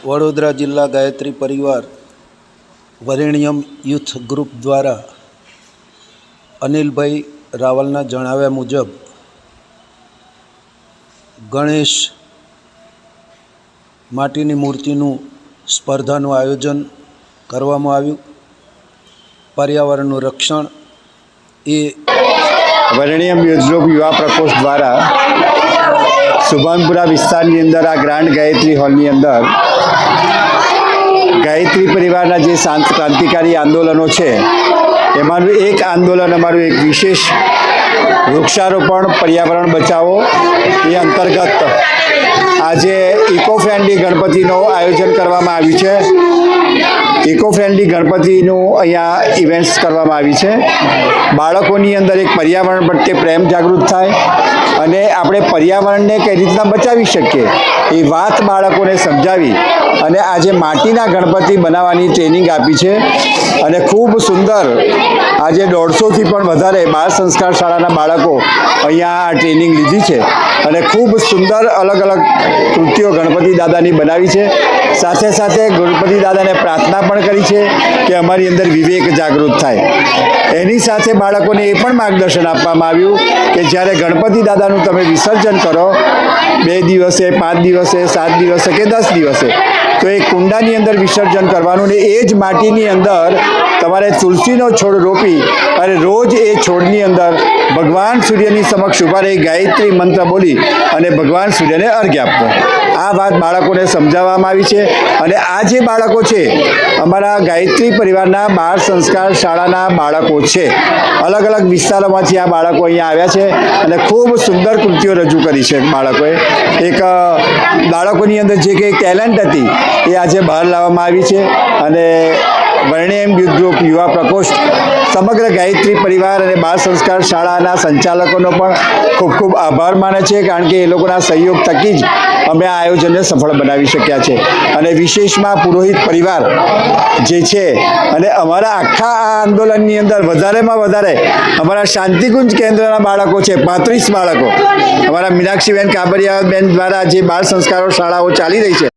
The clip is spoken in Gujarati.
વડોદરા જિલ્લા ગાયત્રી પરિવાર વરેણ્યમ યુથ ગ્રુપ દ્વારા અનિલભાઈ રાવલના જણાવ્યા મુજબ ગણેશ માટીની મૂર્તિનું સ્પર્ધાનું આયોજન કરવામાં આવ્યું। પર્યાવરણનું રક્ષણ એ વરેણ્યમ યુથ ગ્રુપ યુવા પ્રકોષ્ઠ દ્વારા સુભાનપુરા વિસ્તારની અંદર આ ગ્રાન્ડ ગાયત્રી હોલની અંદર ગાયત્રી પરિવારના જે ક્રાંતિકારી આંદોલનો છે એમાંનું એક આંદોલન અમારું એક વિશેષ વૃક્ષારોપણ પર્યાવરણ બચાવો એ અંતર્ગત આજે ઇકો ફ્રેન્ડલી ગણપતિનું આયોજન કરવામાં આવ્યું છે। ઇકો ફ્રેન્ડલી ગણપતિનું અહીંયા ઇવેન્ટ્સ કરવામાં આવી છે। બાળકોની અંદર એક પર્યાવરણ પ્રત્યે પ્રેમ જાગૃત થાય અને આપણે પર્યાવરણને કઈ રીતના બચાવી શકીએ એ વાત બાળકોને સમજાવી અને આજે માટીના ગણપતિ બનાવવાની ટ્રેનિંગ આપી છે અને ખૂબ સુંદર આજે 150થી પણ વધારે બાળ સંસ્કાર શાળાના બાળકો અહીંયા આ ટ્રેનિંગ લીધી છે અને ખૂબ સુંદર અલગ અલગ કૃતિઓ ગણપતિ દાદાની બનાવી છે। સાથે સાથે ગણપતિ દાદાને પ્રાર્થના પણ કરી છે કે અમારી અંદર વિવેક જાગૃત થાય। એની સાથે બાળકોને એ પણ માર્ગદર્શન આપવામાં આવ્યું કે જ્યારે ગણપતિ દાદાનું તમે વિસર્જન કરો 2 દિવસે 5 દિવસે 7 દિવસે કે 10 દિવસે તો એ કુંડાની અંદર વિસર્જન કરવાનું ને એ જ માટીની અંદર તમારે તુલસીનો છોડ રોપી અને રોજ એ છોડની અંદર ભગવાન સૂર્યની સમક્ષ ઊભા રહી ગાયત્રી મંત્ર બોલી અને ભગવાન સૂર્યને અર્ઘ્ય આપવો। આ વાત બાળકોને સમજાવવામાં આવી છે અને આ જે બાળકો છે અમારા ગાયત્રી પરિવારના બાળ સંસ્કાર શાળાના બાળકો છે। અલગ અલગ વિસ્તારોમાંથી આ બાળકો અહીંયા આવ્યા છે અને ખૂબ સુંદર કૃતિઓ રજૂ કરી છે। બાળકોએ એક બાળકોની અંદર જે કંઈ ટેલેન્ટ હતી એ આજે બહાર લાવવામાં આવી છે અને વરેણ્યમ યુથ ગ્રુપ યુવા પ્રકોષ્ઠ સમગ્ર ગાયત્રી પરિવાર અને બાળ સંસ્કાર શાળાના સંચાલકોનો પણ ખૂબ ખૂબ આભાર માને છે કારણ કે એ લોકોના સહયોગ થકી જ અમે આ આયોજનને સફળ બનાવી શક્યા છે અને વિશેષમાં પુરોહિત પરિવાર જે છે અને અમારા આખા આ આંદોલનની અંદર વધારેમાં વધારે અમારા શાંતિકુંજ કેન્દ્રના બાળકો છે 35 બાળકો અમારા મીનાક્ષીબેન કાબરિયાબેન દ્વારા જે બાળ સંસ્કારો શાળાઓ ચાલી રહી છે